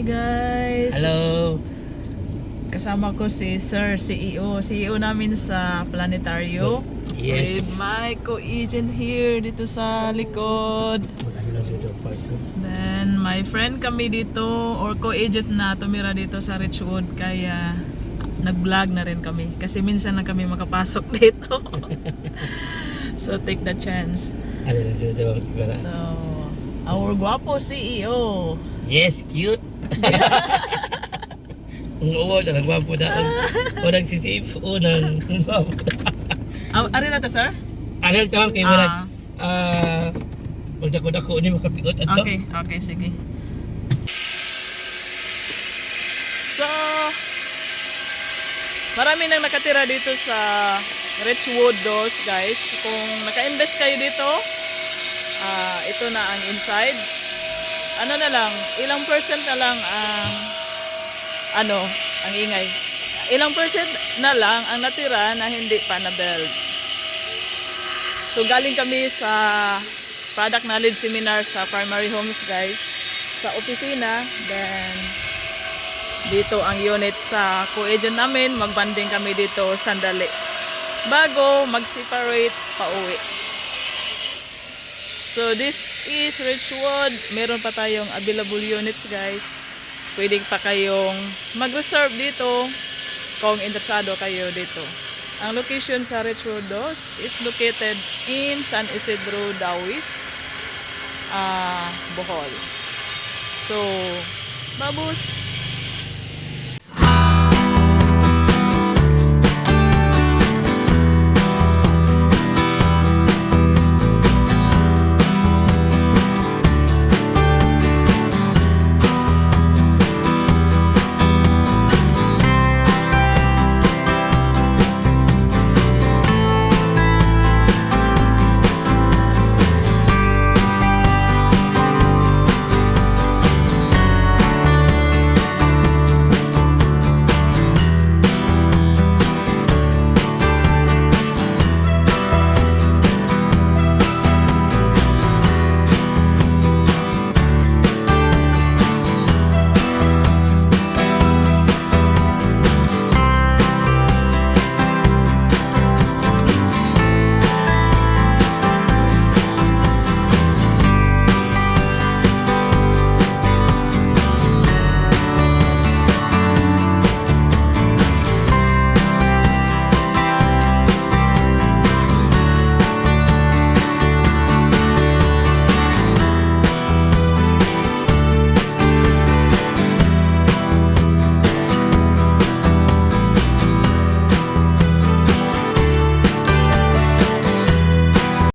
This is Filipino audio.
guys! Hello! Kasama ko si Sir CEO namin sa Planetario. Yes. With my co-agent here dito sa likod. Then my friend kami dito or co-agent na tumira dito sa Richwood, kaya nag-vlog na rin kami kasi minsan lang kami makapasok dito. So take the chance. So our guwapo CEO. Yes, cute! Ang uwo siya, nagwapo na. O nagsisave, o nang gwapo na. Ari na to, sir? Anong tawag kayo mo lang? Magdako-dako ni makapigot at to. Okay, sige. So, marami nang nakatira dito sa Richwood dos, guys. Kung naka-invest kayo dito, ito na ang inside. Ano na lang, ilang percent na lang ang ang ingay. Ilang percent na lang ang natira na hindi pa na-build. So galing kami sa product knowledge seminar sa primary homes, guys, sa opisina. Then dito ang unit sa co-agent namin, magbanding kami dito sandali bago mag-separate pa uwi. So this is Richwood. Meron pa tayong available units, guys. Pwede pa kayong mag-reserve dito kung interesado kayo dito. Ang location sa Richwood is located in San Isidro, Dawis, Bohol. So, babus!